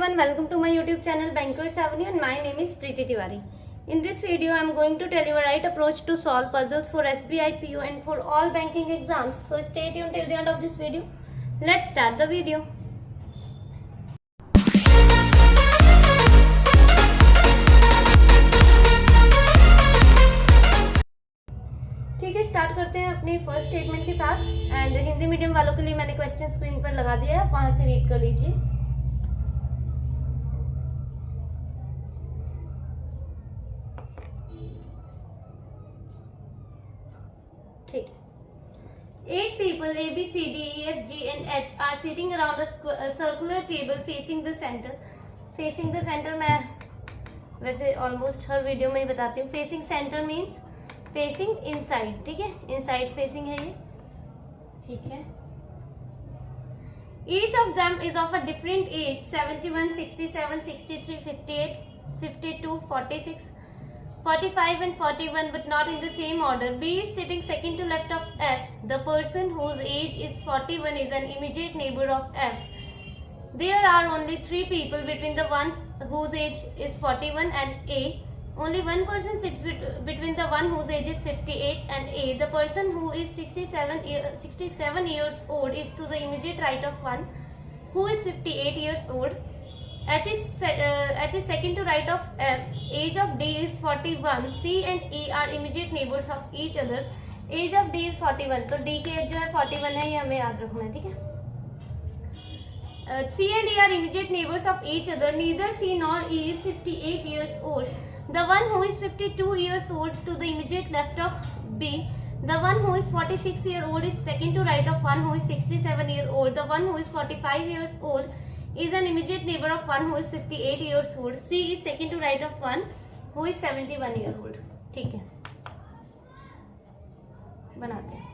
everyone, welcome to my YouTube channel Bankers Avenue and my name is Preeti Tiwari. In this video, I am going to tell you a right approach to solve puzzles for SBI PO and for all banking exams. So stay tuned till the end of this video. Let's start the video. ठीक है, start करते हैं अपने first statement के साथ। And Hindi medium वालों के लिए मैंने क्वेश्चन स्क्रीन पर लगा दिया है, आप वहां से रीड कर लीजिए। ठीक है, 8 people A, B, C, D, E, F, G and H are sitting around a circular table facing the center. Facing the center मैं वैसे ऑलमोस्ट हर वीडियो में ही बताती हूँ। Facing centre means facing inside, ठीक है, इनसाइड फेसिंग है ये, ठीक है। Each of them is of a different age, 71, 67, 63, 58, 52, 46, 45 and 41, but not in the same order. B is sitting second to left of F. The person whose age is 41 is an immediate neighbor of F. There are only 3 people between the one whose age is 41 and A. Only one person sits between the one whose age is 58 and A. The person who is 67 years old is to the immediate right of one who is 58 years old. H is second to right of F. Age of D is 41. C and E are immediate neighbors of each other. Age of D is 41. तो D की as जो है 41 है, ये हमें याद रखना है, ठीक है। C and E are immediate neighbors of each other. Neither C nor E is 58 years old. The one who is 52 years old to the immediate left of B. The one who is 46 years old is second to right of one who is 67 years old. The one who is 45 years old is an immediate neighbor of one who is 58 years old. C is second to right of one who is 71 years old. ठीक है, बनाते हैं।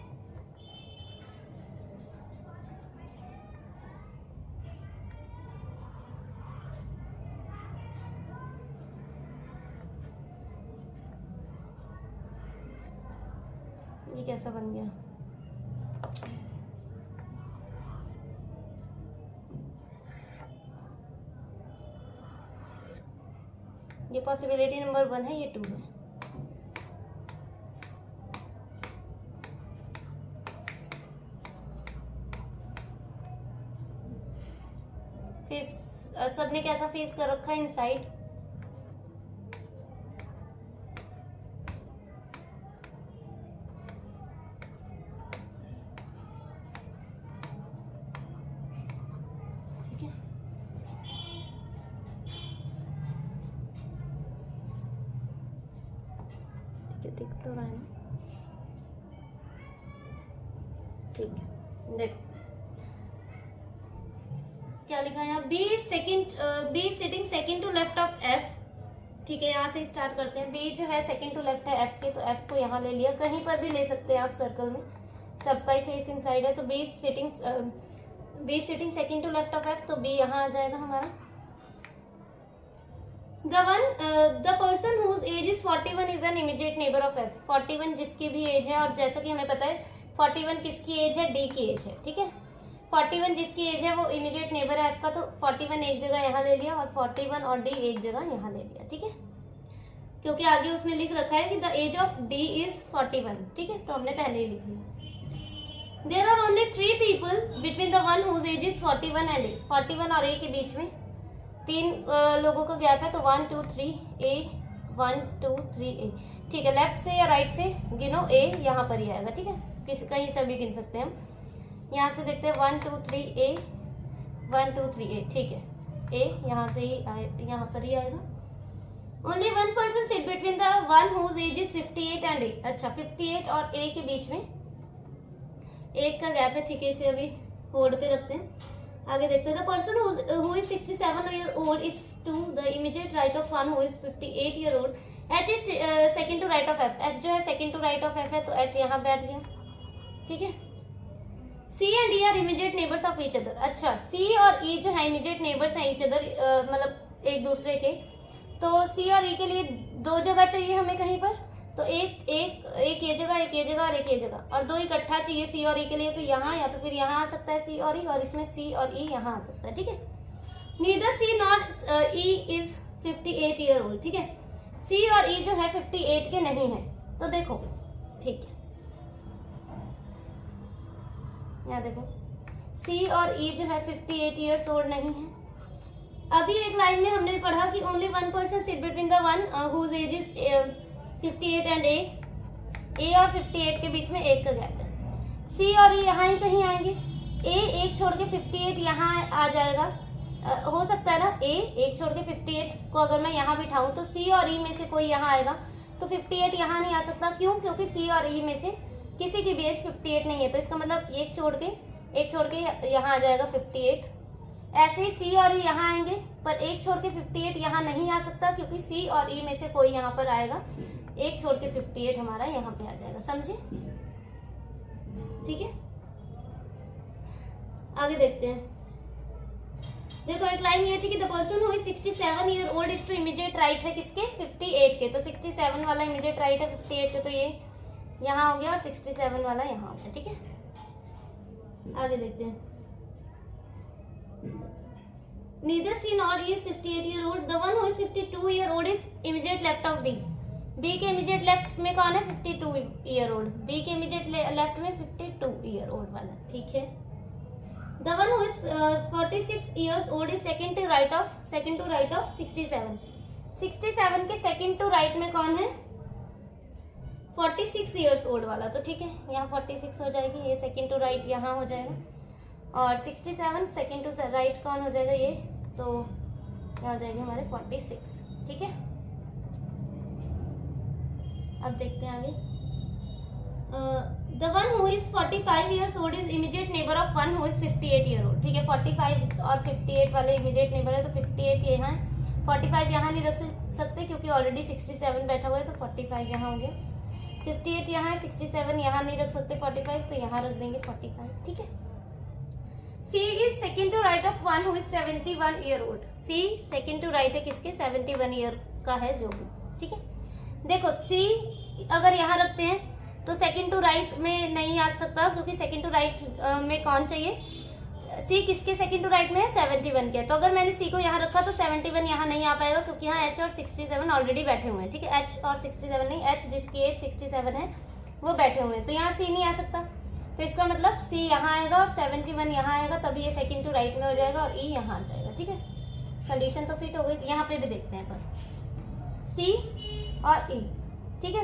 ये कैसा बन गया? ये possibility number 1 है, ये 2 है। फेस सबने कैसा फेस कर रखा है? इनसाइड। दिख तो रहा है ना, ठीक है। देखो क्या लिखा है यहाँ, B sitting second to left of F, ठीक है। यहाँ से स्टार्ट करते हैं। बी जो है सेकंड टू लेफ्ट है एफ के, तो एफ को यहाँ ले लिया, कहीं पर भी ले सकते हैं आप सर्कल में, सबका ही फेस इनसाइड है। तो B sitting second to left of F, तो बी यहाँ आ जाएगा हमारा। The person whose age is 41 is an immediate neighbor of F. 41 जिसकी भी एज है, और जैसा कि हमें पता है 41 किसकी एज है? D की एज है, ठीक है। 41 जिसकी एज है वो इमीडिएट नेबर है F का, तो 41 एक जगह यहाँ ले लिया और 41 और D एक जगह यहाँ ले लिया, ठीक है, क्योंकि आगे उसमें लिख रखा है कि the age of D is 41, ठीक है, तो हमने पहले ही लिख लिया। There are only 3 people between the one whose age is 41 and A. 41 और A के बीच में 3 लोगों का गैप है, तो 1 2 3 A, 1 2 3 A, ठीक है। लेफ्ट से या राइट से गिनो, A यहाँ पर ही आएगा, ठीक है, कहीं से भी गिन सकते हैं हम। यहाँ से देखते हैं 1 2 3 A, 1 2 3 A, ठीक है। A यहाँ से ही यहाँ पर ही आएगा। Only one person sit between the one whose age is 58 and A. अच्छा, 58 और A के बीच में 1 का गैप है, ठीक है, इसे अभी होल्ड पे रखते हैं। आगे देखते हैं। The person who is 67 year old is to the immediate right of one who is 58 year old. H is second to right of F. H जो है second to right of F है, तो H यहाँ बैठ गया, ठीक है। C and E are immediate neighbors of each other. अच्छा, C और E जो है immediate neighbors हैं each other, मतलब एक दूसरे के। तो C और E के लिए 2 जगह चाहिए हमें कहीं पर, तो एक ये जगह, एक ये जगह और एक ये जगह, और 2 इकट्ठा चाहिए सी और ई के लिए, तो यहाँ या तो फिर यहाँ आ सकता है सी और ई, और इसमें सी और ई यहाँ आ सकता है, ठीक है। Neither C not E is 58 year old, ठीक है। सी और ई जो है 58 के नहीं है, तो देखो ठीक है, यहाँ देखो सी और ई जो है 58 ईयर्स ओल्ड नहीं है। अभी एक लाइन में हमने पढ़ा कि only 1% sit between the one whose age is 58 and A और 58 के बीच में एक का गैप है। सी और ई यहाँ ही कहीं आएंगे, ए एक छोड़ के 58 यहाँ आ जाएगा, हो सकता है ना, ए एक छोड़ के 58 को अगर मैं यहाँ बिठाऊं तो सी और ई में से कोई यहाँ आएगा, तो 58 यहाँ नहीं आ सकता। क्यों? क्योंकि सी और ई में से किसी की भी एज 58 नहीं है, तो इसका मतलब एक छोड़ के यहाँ आ जाएगा 58। ऐसे ही सी और ई यहाँ आएंगे, पर एक छोड़ के 58 यहाँ नहीं आ सकता, क्योंकि सी और ई में से कोई यहाँ पर आएगा, एक छोड़ के 58 हमारा यहाँ पे आ जाएगा। समझे? ठीक है, आगे देखते हैं। देखो एक लाइन ये थी कि the person who is 67 year old is to immediate right है किसके? 58 के। तो 67 वाला इमीडिएट राइट है 58 के, तो ये यहाँ हो गया और 67 वाला यहाँ हो गया। ठीक है, आगे देखते हैं। Neither C nor E is 58 year old. The one who is 52 year old is immediate left of B. B के immediate left में कौन है? 52 year old. B के immediate left में 52 year old वाला। ठीक है। The one who is 46 years old is second to right of 67. 67 के second to right में कौन है? 46 years old वाला। तो ठीक है, यहाँ 46 हो जाएगी, ये second to right यहाँ हो जाएगा, और 67 सेकेंड टू राइट कौन हो जाएगा? ये तो क्या हो जाएगा हमारे 46। ठीक है, अब देखते हैं आगे। The one who is 45 years old is immediate neighbour of one who is 58 year old. ठीक है, 45 और 58 वाले इमीडिएट नेबर है, तो 58 यहाँ है, 45 यहाँ नहीं रख सकते क्योंकि ऑलरेडी 67 बैठा हुआ है, तो 45 यहाँ हो गया। 58 यहाँ है, 67 यहाँ नहीं रख सकते 45, तो यहाँ रख देंगे 45। ठीक है। C is second to right of one who is 71 year old. C second to right है किसके? 71 ईयर का है जो भी। ठीक है, देखो C अगर यहाँ रखते हैं तो सेकंड टू राइट में नहीं आ सकता, क्योंकि सेकंड टू राइट में कौन चाहिए? C किसके सेकंड टू राइट में है? 71 के। तो अगर मैंने C को यहाँ रखा तो 71 यहाँ नहीं आ पाएगा, क्योंकि यहाँ H और 67 ऑलरेडी बैठे हुए हैं। ठीक है, H और 67 नहीं, H जिसकी एज 67 है वो बैठे हुए हैं, तो यहाँ C नहीं आ सकता। तो इसका मतलब C यहाँ आएगा और 71 यहाँ आएगा, तभी ये सेकंड टू राइट में हो जाएगा और E यहाँ आ जाएगा। ठीक है, कंडीशन तो फिट हो गई। यहाँ पे भी देखते हैं पर C और E। ठीक है,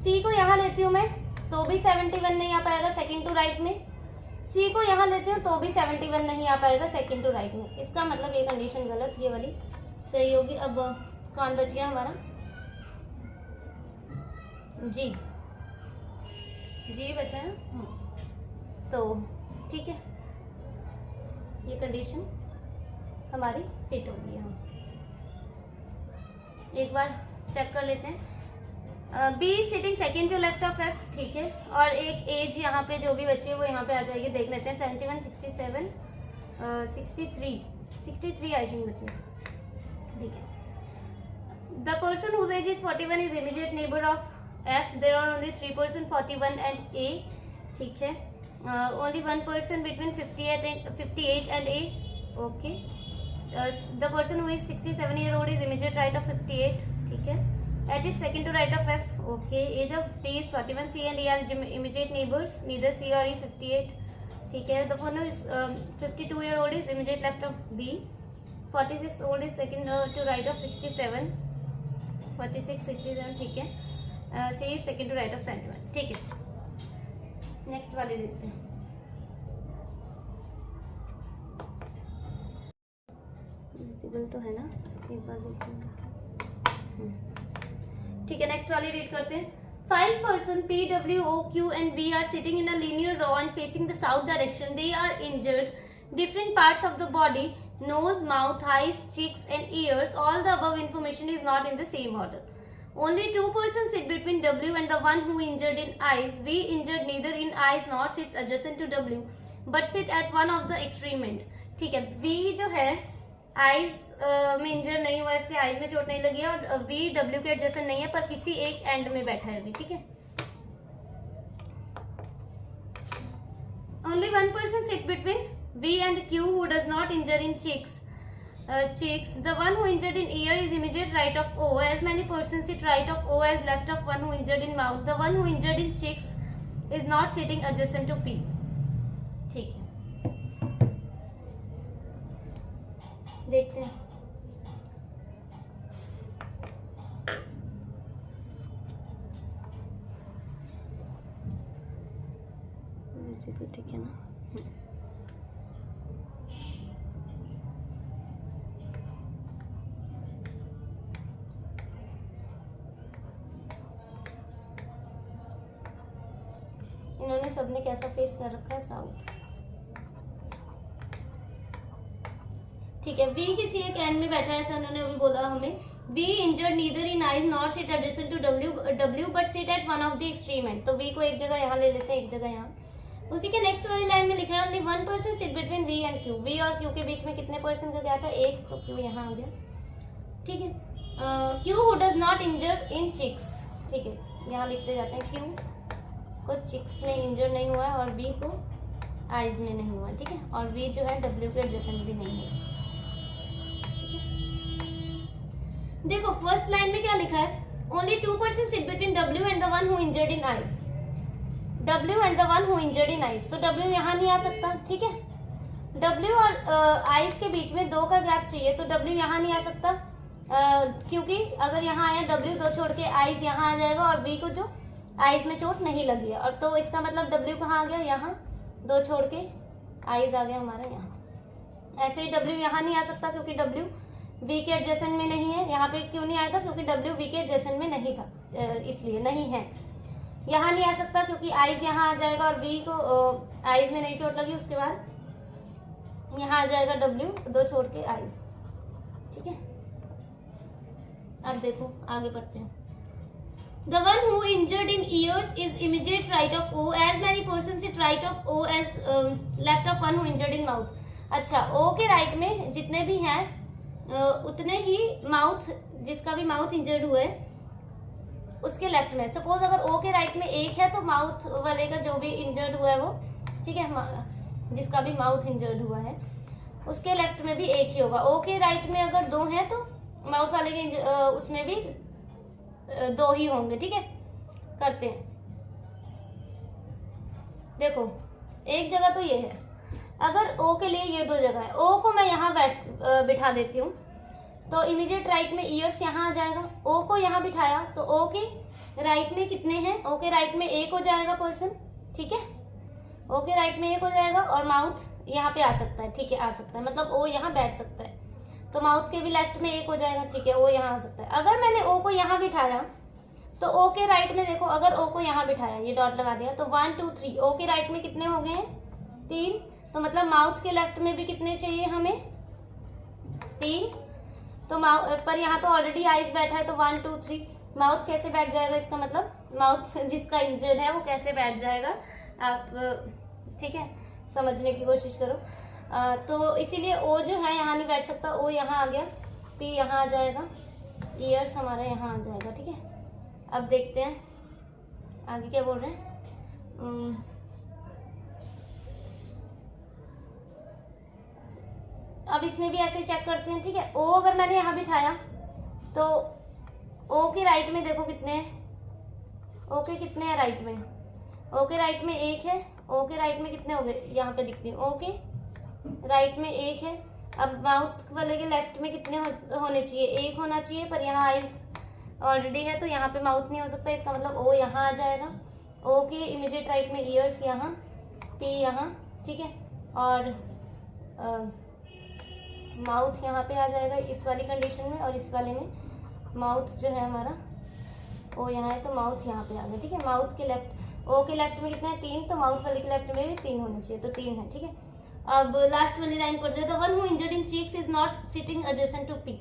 C को यहाँ लेती हूँ मैं तो भी 71 नहीं आ पाएगा सेकंड टू राइट में, C को यहाँ लेती हूँ तो भी 71 नहीं आ पाएगा सेकंड टू राइट में। इसका मतलब ये कंडीशन गलत, ये वाली सही होगी। अब कौन बच गया हमारा? जी बचा है ना, तो ठीक है, ये कंडीशन हमारी फिट होगी। हम एक बार चेक कर लेते हैं। B sitting second to left of F. ठीक है, और एक एज यहाँ पे जो भी बची है वो यहाँ पे आ जाएगी। देख लेते हैं, 71, 67, 63 आई थिंक बची। ठीक है, the person whose age is 41 is immediate neighbour of F. There are only 3 person 41 and A. ठीक है, only 1 person between 58 and A. Okay. The person who is 67 year old is immediate right of 58. ठीक है, H is second to right of F. Okay. Age of D is 41. C and E are immediate neighbors. Neither C or E 58. ठीक है, the one who is 52 year old is immediate left of B. 46 old is second to right of 67. 46, 67. ठीक है, C is second to right of 71. ठीक है, next वाले देखते हैं। Visible तो है ना, एक बार देखेंगे। ठीक है, नेक्स्ट वाली रीड करते हैं। 5 person P, W, O, Q and B are sitting in a linear row and facing the south direction. They are injured different parts of the body: nose, mouth, eyes, cheeks and ears. All the above information is not in the same order. Only 2 persons sit between W and the one who injured in eyes. V injured neither in eyes nor sits adjacent to W, but sit at one of the extreme end. ठीक है, V जो है eyes में इंजर नहीं हुआ, इसके eyes में चोट नहीं लगी है, और V W के एडजेसेंट नहीं है, पर किसी एक एंड में बैठा है V। ठीक है, only 1 person sit between V and Q who does not injure in cheeks. chicks. The one who injured in ear is immediate right of O. As many persons sit right of O as left of one who injured in mouth. The one who injured in chicks is not sitting adjacent to P. ठीक है, देखते हैं. ठीक है ना. इन्होंने सबने कैसा फेस कर रखा है, साउथ. ठीक है, वी किसी एक एंड में बैठा है, ऐसा उन्होंने अभी बोला हमें. V injured neither in eyes not sit adjacent to W but sit at one of the extreme end. तो वी को एक जगह यहाँ ले लेते हैं, एक जगह यहाँ. उसी के नेक्स्ट वाली लाइन में लिखा है only one person sit between V and Q. V और क्यू के बीच में कितने पर्सन का गैप है, एक. तो क्यू यहाँ आ गया. ठीक है, Q who does not injure in cheeks. ठीक है, यहाँ लिखते जाते हैं. क्यू को चिक्स में इंजर नहीं हुआ है और वी को आइज में नहीं हुआ. ठीक है, और वी जो है डब्ल्यू के एडजेसेंट भी नहीं है. ठीक है, देखो फर्स्ट लाइन में क्या लिखा है, only two person sit between W and the one who injured in eyes. W and the one who injured in eyes. तो W यहाँ नहीं आ सकता. ठीक है, W और आइज के बीच में 2 का गैप चाहिए, तो W यहाँ नहीं आ सकता, क्योंकि अगर यहाँ आया W 2 छोड़ के आइज यहाँ आ जाएगा और V को जो आइज में चोट नहीं लगी है, और तो इसका मतलब W कहाँ आ गया, यहाँ 2 छोड़ के आइज आ गया हमारा यहाँ. ऐसे ही W यहाँ नहीं आ सकता क्योंकि W V के एडजेसेंट में नहीं है. यहाँ पे क्यों नहीं आया था, क्योंकि W V के एडजेसेंट में नहीं था, इसलिए नहीं है. यहाँ नहीं आ सकता क्योंकि आइज यहाँ आ जाएगा और वी को आइज में नहीं चोट लगी. उसके बाद यहाँ आ जाएगा W 2 छोड़ के आइज. ठीक है, अब देखो आगे बढ़ते हैं. The one who injured in ears is immediate right of O. As many persons sit right of O as left of one who injured in mouth. अच्छा, O के राइट में जितने भी हैं उतने ही माउथ, जिसका भी माउथ इंजर्ड हुआ है उसके लेफ्ट में. सपोज अगर O के राइट में एक है तो माउथ वाले का जो भी इंजर्ड हुआ है वो, ठीक है, जिसका भी माउथ इंजर्ड हुआ है उसके लेफ्ट में भी एक ही होगा. O के राइट में अगर 2 हैं तो माउथ वाले के उसमें भी 2 ही होंगे. ठीक है, करते हैं. देखो एक जगह तो ये है, अगर O के लिए ये 2 जगह है, O को मैं यहाँ बिठा देती हूँ तो इमीडिएट राइट में ईयर्स यहाँ आ जाएगा. O को यहाँ बिठाया तो O के राइट में कितने हैं, O के राइट में 1 हो जाएगा पर्सन. ठीक है, O के राइट में 1 हो जाएगा और माउथ यहाँ पे आ सकता है. ठीक है, आ सकता है, मतलब O यहाँ बैठ सकता है, तो माउथ के भी लेफ्ट में 1 हो जाएगा. ठीक है, O यहाँ आ सकता है. अगर मैंने O को यहाँ बिठाया तो O के राइट में देखो, अगर O को यहाँ बिठाया, ये डॉट लगा दिया, तो 1 2 3 O के राइट में कितने हो गए हैं, 3. तो मतलब माउथ के लेफ्ट में भी कितने चाहिए हमें, 3. तो पर यहाँ तो ऑलरेडी आइज बैठा है तो 1 2 3 माउथ कैसे बैठ जाएगा, इसका मतलब माउथ जिसका इंजर्ड है वो कैसे बैठ जाएगा आप, ठीक है, समझने की कोशिश करो. तो इसीलिए O जो है यहाँ नहीं बैठ सकता, O यहाँ आ गया, P यहाँ आ जाएगा, ईयर्स हमारा यहाँ आ जाएगा. ठीक है, अब देखते हैं आगे क्या बोल रहे हैं. अब इसमें भी ऐसे चेक करते हैं. ठीक है, O अगर मैंने यहाँ बिठाया तो O के राइट में देखो कितने हैं, O के कितने हैं राइट में, O के राइट में 1 है, O के राइट में कितने हो गए, यहाँ पे दिखती है, O के राइट में 1 है. अब माउथ वाले के लेफ्ट में कितने होने चाहिए, 1 होना चाहिए, पर यहाँ आइज ऑलरेडी है तो यहाँ पे माउथ नहीं हो सकता, इसका मतलब O यहाँ आ जाएगा. O के इमीडिएट राइट में ईयर्स यहाँ, P यहाँ. ठीक है, और माउथ यहाँ पे आ जाएगा इस वाली कंडीशन में, और इस वाले में माउथ जो है हमारा O यहाँ है तो माउथ यहाँ पे आ गया. ठीक है, माउथ के लेफ्ट, O के लेफ्ट में कितने हैं, 3, तो माउथ वाले के लेफ्ट में भी 3 होने चाहिए, तो 3 है. ठीक है, अब लास्ट वाली लाइन पढ़ते हैं. The one who injured in cheeks is not sitting adjacent to P.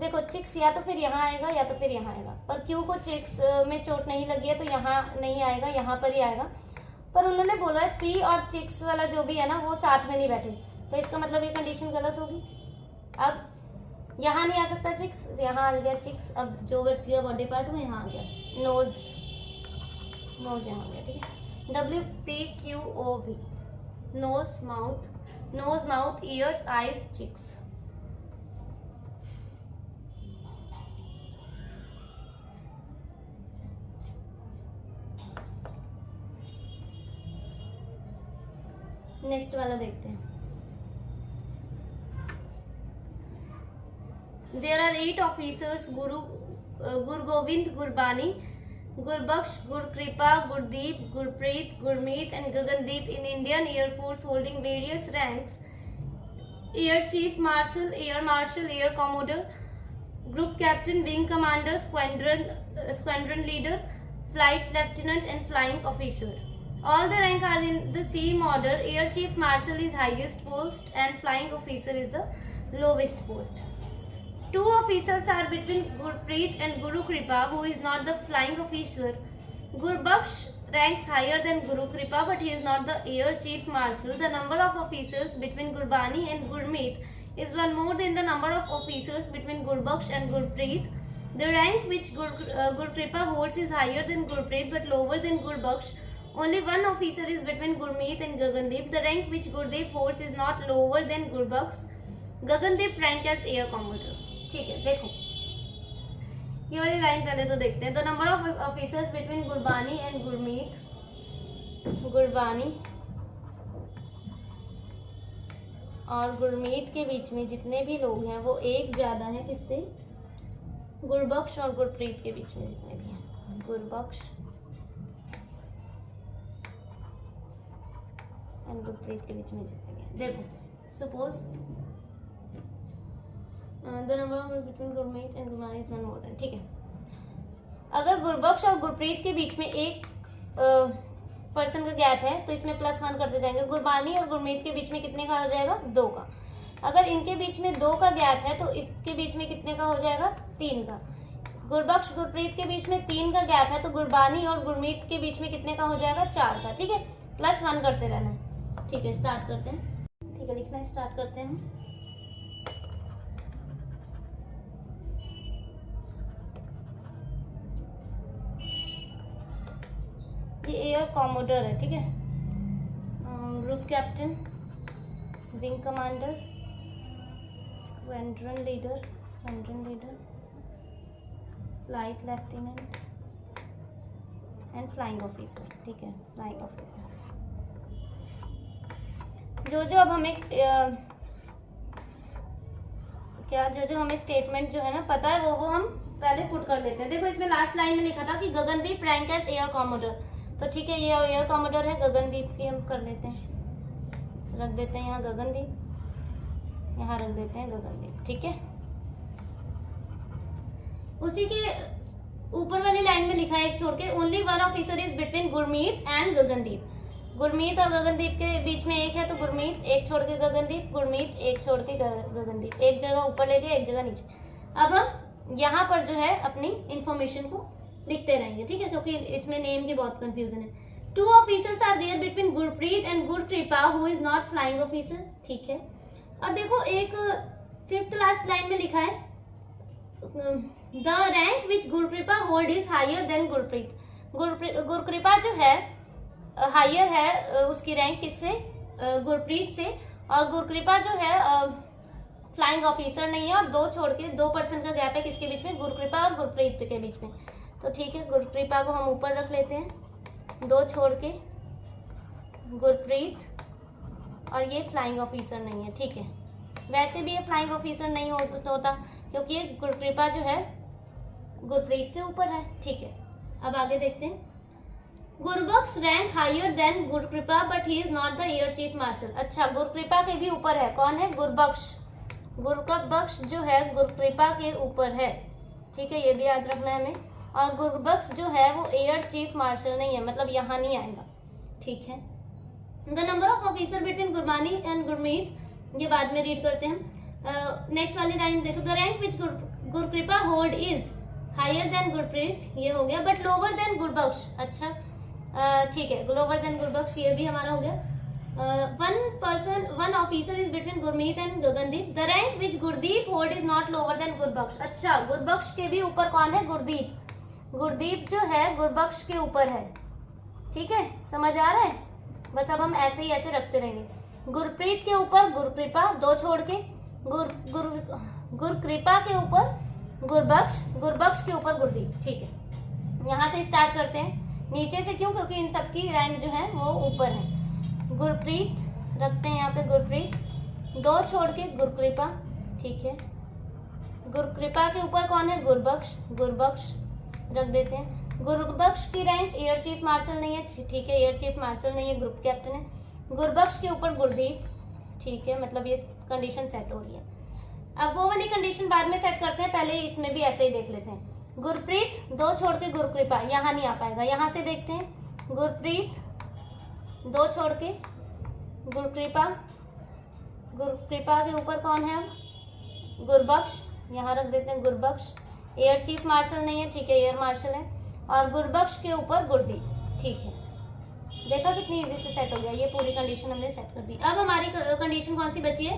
देखो चिक्स या तो फिर यहाँ आएगा या तो फिर यहाँ आएगा, पर क्यू को चिक्स में चोट नहीं लगी है तो यहाँ नहीं आएगा, यहाँ पर ही आएगा. पर उन्होंने बोला है P और चिक्स वाला जो भी है ना वो साथ में नहीं बैठे, तो इसका मतलब ये कंडीशन गलत होगी. अब यहाँ नहीं आ सकता चिक्स, यहाँ आ गया चिक्स. अब जो बच गया बॉडी पार्ट वो यहाँ आ गया, नोज, नोज यहाँ आ गया. ठीक है, WPQOV, nose mouth, ears, eyes, cheeks. Next वाला देखते हैं। There are 8 officers, Guru Govind, Gurbani, Gurbakhsh, Gurkripa, Gurdeep, Gurpreet, Gurmeet and Gagandeep in Indian air force holding various ranks: air chief marshal, air commodore, group captain, wing commander, squadron leader, flight lieutenant and flying officer. All the rank are in the same order. Air Chief Marshal is highest post and flying officer is the lowest post. 2 officers are between Gurpreet and Guru Kripa, who is not the flying officer. Gurbaksh ranks higher than Guru Kripa, but he is not the Air Chief Marshal. The number of officers between Gurbani and Gurmeet is one more than the number of officers between Gurbaksh and Gurpreet. The rank which Gurkripa holds is higher than Gurpreet but lower than Gurbaksh. Only one officer is between Gurmeet and Gagandeep. The rank which Gurdeep holds is not lower than Gurbaksh. Gagandeep rank as air commodore. ठीक है, देखो ये वाली line पहले तो देखते हैं। The number of officers between Gurbani and Gurmeet, Gurbani और गुरमीत के बीच में जितने भी लोग हैं वो एक ज्यादा है किससे? गुरबख्श और गुरप्रीत के बीच में जितने भी हैं, गुरबख्श एंड गुरप्रीत के बीच में जितने भी हैं। देखो suppose the number of between Gurmeet and Gurbani is one more than, ठीक है। अगर गुरबख्श और गुरप्रीत के बीच में एक पर्सन का गैप है तो इसमें +1 करते जाएंगे। गुरबानी और गुरमीत के बीच में कितने का हो जाएगा? 2 का। अगर इनके बीच में 2 का गैप है तो इसके बीच में कितने का हो जाएगा? 3 का। गुरबख्श गुरप्रीत के बीच में 3 का गैप है तो गुरबानी और गुरमीत के बीच में कितने का हो जाएगा? 4 का। ठीक है, +1 करते रहना है। ठीक है, स्टार्ट करते हैं। ठीक है, लिखना स्टार्ट करते हैं हम। ये एयर कॉमोडर है, ठीक है। Group captain, wing commander, squadron leader, flight lieutenant and flying officer. ठीक है, फ्लाइंग ऑफिसर। जो अब हमें जो हमें स्टेटमेंट जो है ना पता है वो हम पहले पुट कर लेते हैं। देखो इसमें लास्ट लाइन में लिखा था कि गगनदीप रैंक एज एयर कॉमोडर, तो ठीक है ये एयर कॉमोडर है। गगनदीप की हम कर लेते हैं, रख देते हैं यहाँ गगनदीप, यहाँ रख देते हैं गगनदीप। ठीक है, उसी के ऊपर वाली लाइन में लिखा है एक छोड़ के, only one officer is between Gurmeet and Gagandeep. Gurmeet और गगनदीप के बीच में एक है तो गुरमीत, एक छोड़ के गगनदीप, गुरमीत एक छोड़ के गगनदीप। एक जगह ऊपर ले लिया, एक जगह नीचे। अब हम यहाँ पर जो है अपनी इंफॉर्मेशन को लिखते रहेंगे, ठीक है, क्योंकि इसमें नेम की बहुत कंफ्यूजन है। 2 officers are there between Gurpreet and Gurkripa who is not flying officer. ठीक है, और देखो एक 5th लास्ट लाइन में लिखा है the rank which Gurkripa hold is higher than Gurpreet. Gurkripa जो है हायर है, उसकी रैंक किससे? गुरप्रीत से। और गुरकृपा जो है फ्लाइंग ऑफिसर नहीं है, और 2 छोड़ के 2 पर्सन का गैप है किसके बीच में? गुरकृपा और गुरप्रीत के बीच में। तो ठीक है, गुरकृपा को हम ऊपर रख लेते हैं, 2 छोड़ के गुरप्रीत, और ये फ्लाइंग ऑफिसर नहीं है। ठीक है, वैसे भी ये फ्लाइंग ऑफिसर नहीं होता क्योंकि ये गुरकृपा जो है गुरप्रीत से ऊपर है। ठीक है, अब आगे देखते हैं। Gurbakhsh rank higher than Gurkripa but he is not the air chief marshal. अच्छा, गुरकृपा के भी ऊपर है, कौन है? गुरबख्श। गुरबख्श जो है गुरकृपा के ऊपर है। ठीक है, ये भी याद रखना है हमें। और गुरबख्श जो है वो एयर चीफ मार्शल नहीं है, मतलब यहाँ नहीं आएगा। ठीक है, the number of officer between Gurbani and Gurmeet, ये बाद में रीड करते हैं। नेक्स्ट वाली लाइन देखो, the rank which Gurkripa hold is higher than Gurpreet, ये हो गया, बट लोअर देन गुरबख्श। अच्छा ठीक है, लोअर देन गुरबख्श ये भी हमारा हो गया। One officer is between Gurmeet and Gagandeep. The rank which Gurdeep hold is not lower than Gurbaksh. अच्छा, गुरबख्श के भी ऊपर कौन है? गुरदीप। गुरदीप जो है गुरबख्श के ऊपर है। ठीक है, समझ आ रहा है? बस अब हम ऐसे ही ऐसे रखते रहेंगे। गुरप्रीत के ऊपर गुरकृपा, 2 छोड़ के, गुरकृपा के ऊपर गुरबख्श, गुरबख्श के ऊपर गुरदीप। ठीक है, यहाँ से स्टार्ट करते हैं नीचे से। क्यों? क्योंकि इन सबकी रैंक जो है वो ऊपर है। गुरप्रीत रखते हैं यहाँ पे गुरप्रीत, 2 छोड़ के गुरकृपा, ठीक है। गुरकृपा के ऊपर कौन है, गुरबख्श, गुरबख्श रख देते हैं। गुरबख्श की रैंक एयर चीफ मार्शल नहीं है, ठीक है, एयर चीफ मार्शल नहीं है, ग्रुप कैप्टन है। गुरबख्श के ऊपर गुरदीप, ठीक है, मतलब ये कंडीशन सेट हो रही है। अब वो वाली कंडीशन बाद में सेट करते हैं, पहले इसमें भी ऐसे ही देख लेते हैं। गुरप्रीत 2 छोड़ के गुरकृपा, यहाँ नहीं आ पाएगा, यहाँ से देखते हैं। गुरप्रीत 2 छोड़ के गुरकृपा, गुरकृपा के ऊपर कौन है अब, गुरबख्श, यहाँ रख देते हैं गुरबख्श। एयर चीफ मार्शल नहीं है, ठीक है, एयर मार्शल है। और गुरबख्श के ऊपर गुरदीप, ठीक है। देखा कितनी इजी से सेट हो गया, ये पूरी कंडीशन हमने सेट कर दी। अब हमारी कंडीशन कौन सी बची है,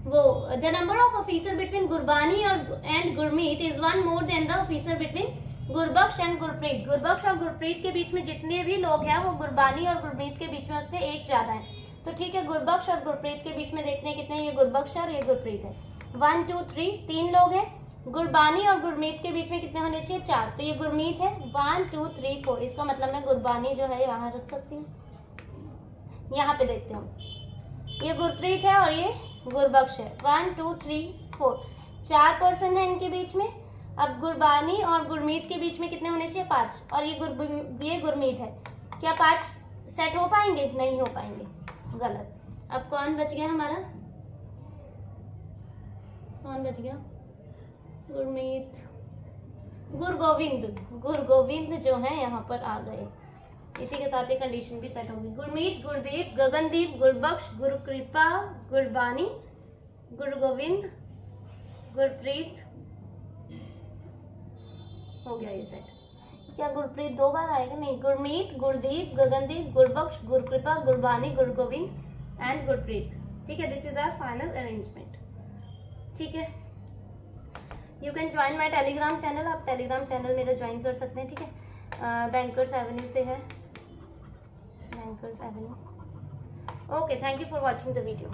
वो the number of officer between Gurbani और and Gurmeet is 1 more than the officer between Gurbakhsh and Gurpreet. Gurbakhsh और गुरप्रीत के बीच में जितने भी लोग हैं वो गुरबानी और गुरमीत के बीच में उससे 1 ज्यादा है। तो ठीक है, गुरबख्श और गुरप्रीत के बीच में देखते हैं कितने, ये गुरबख्श और ये गुरप्रीत है। 1 2 3 3 लोग हैं। गुरबानी और गुरमीत के बीच में कितने होने चाहिए, 4, तो ये गुरमीत है। 1 2 3 4, इसका मतलब मैं गुरबानी जो है यहाँ रख सकती हूँ। यहाँ पे देखते हैं, ये गुरप्रीत है और ये गुरबख्श है। 1 2 3 4, 4 पर्सन है इनके बीच में। अब गुरबानी और गुरमीत के बीच में कितने होने चाहिए, 5, और ये गुरमीत है। क्या 5 सेट हो पाएंगे, नहीं हो पाएंगे, गलत। अब कौन बच गया हमारा, कौन बच गया, गुरमीत, गुरगोविंद, गुरगोविंद जो है यहाँ पर आ गए। इसी के साथ ये कंडीशन भी सेट होगी। गुरमीत, गुरदीप, गगनदीप, गुरबख्श, गुरकृपा, गुरबानी, गुरगोविंद, गुरप्रीत, हो गया ये सेट। क्या गुरप्रीत 2 बार आएगा, नहीं, गुरमीत, गुरदीप, गगनदीप, गुरबख्श, गुरकृपा, गुरबानी, गुरगोविंद एंड गुरप्रीत, ठीक है। This is our final arrangement, ठीक है। You can join my Telegram channel, आप टेलीग्राम चैनल मेरा ज्वाइन कर सकते हैं, ठीक है। बैंकर्स एवेन्यू से है, Bankers Avenue. Okay, thank you for watching the video.